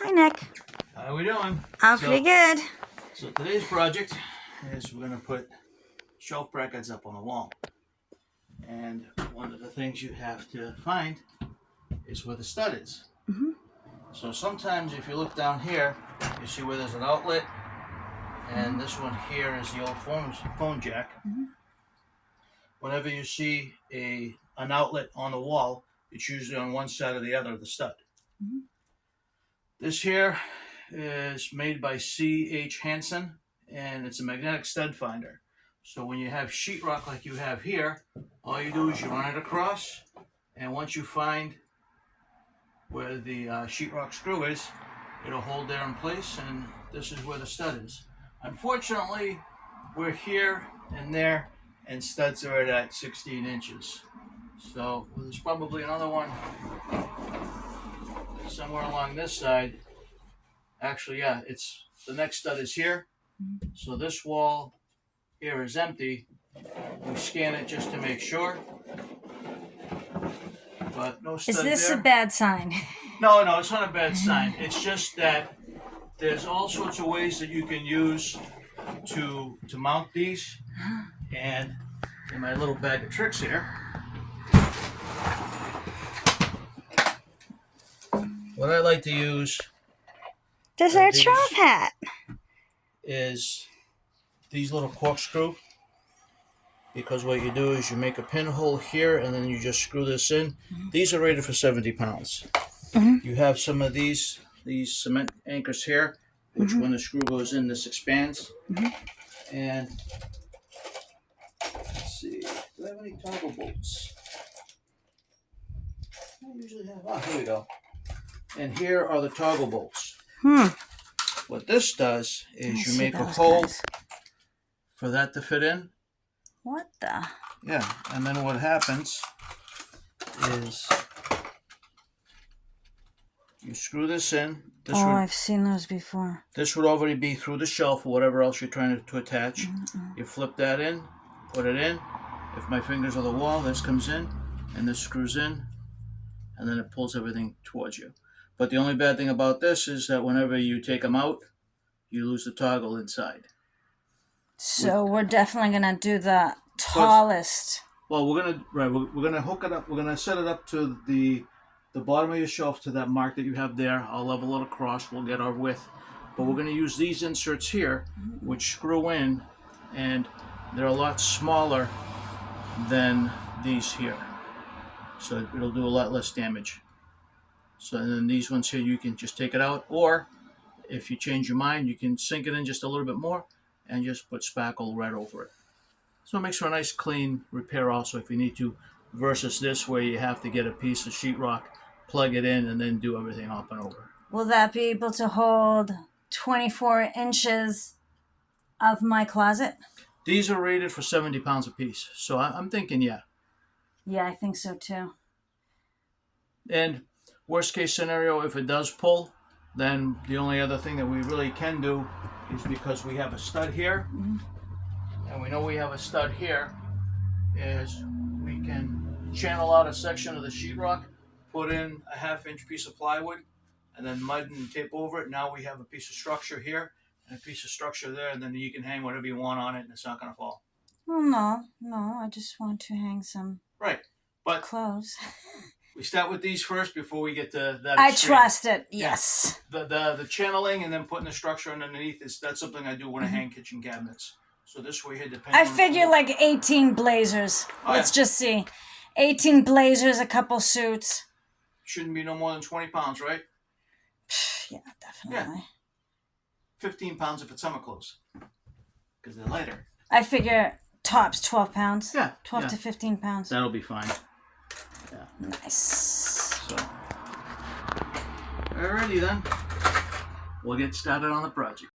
Hi, Nick. How are we doing? Pretty good. So today's project is we're going to put shelf brackets up on the wall. And one of the things you have to find is where the stud is. Mm-hmm. So sometimes if you look down here, you see where there's an outlet. And this one here is the old phone jack. Mm-hmm. Whenever you see an outlet on the wall, it's usually on one side or the other of the stud. Mm-hmm. This here is made by C.H. Hansen, and it's a magnetic stud finder. So when you have sheetrock like you have here, all you do is you run it across, and once you find where the sheetrock screw is, it'll hold there in place, and this is where the stud is. Unfortunately, we're here and there, and studs are at 16 inches. So there's probably another one somewhere along this side. Actually, yeah, it's the next stud is here. So this wall here is empty. We scan it just to make sure. But no stud there. Is this a bad sign? No, it's not a bad sign. It's just that there's all sorts of ways that you can use to mount these. And in my little bag of tricks here, what I like to use There's our Trump hat. is these little corkscrew, because what you do is you make a pinhole here and then you just screw this in. Mm-hmm. These are rated for 70 pounds. Mm-hmm. You have some of these cement anchors here, which when the screw goes in, this expands. Mm-hmm. And let's see, do I have any toggle bolts? I usually have, here we go. And here are the toggle bolts. What this does is you make a hole for that to fit in. What the? Yeah, and then what happens is you screw this in. I've seen those before. This would already be through the shelf or whatever else you're trying to attach. You flip that in, put it in. If my fingers are the wall, this comes in, and this screws in, and then it pulls everything towards you. But the only bad thing about this is that whenever you take them out, you lose the toggle inside. So we're definitely gonna do the tallest. Well, we're gonna hook it up. We're gonna set it up to the bottom of your shelf to that mark that you have there. I'll level it across. We'll get our width, but we're gonna use these inserts here, which screw in, and they're a lot smaller than these here, so it'll do a lot less damage. So then these ones here, you can just take it out, or if you change your mind, you can sink it in just a little bit more and just put spackle right over it. So it makes for a nice clean repair also if you need to, versus this where you have to get a piece of sheetrock, plug it in, and then do everything up and over. Will that be able to hold 24 inches of my closet? These are rated for 70 pounds a piece. So I'm thinking, yeah. Yeah, I think so too. And worst case scenario, if it does pull, then the only other thing that we really can do is, because we have a stud here, and we know we have a stud here, is we can channel out a section of the sheetrock, put in a 1/2-inch piece of plywood, and then mud and tape over it. Now we have a piece of structure here and a piece of structure there, and then you can hang whatever you want on it and it's not going to fall. Well, no, I just want to hang some clothes. We start with these first before we get to that. I trust it. Yes. The channeling and then putting the structure underneath that's something I do when I hang kitchen cabinets. So this way here, depending. I figure like 18 blazers. Let's just see. 18 blazers, a couple suits. Shouldn't be no more than 20 pounds, right? Yeah, definitely. Yeah. 15 pounds if it's summer clothes, because they're lighter. I figure tops 12 pounds. Yeah. 12 to 15 pounds. That'll be fine. Yeah. Nice. So, alrighty then. We'll get started on the project.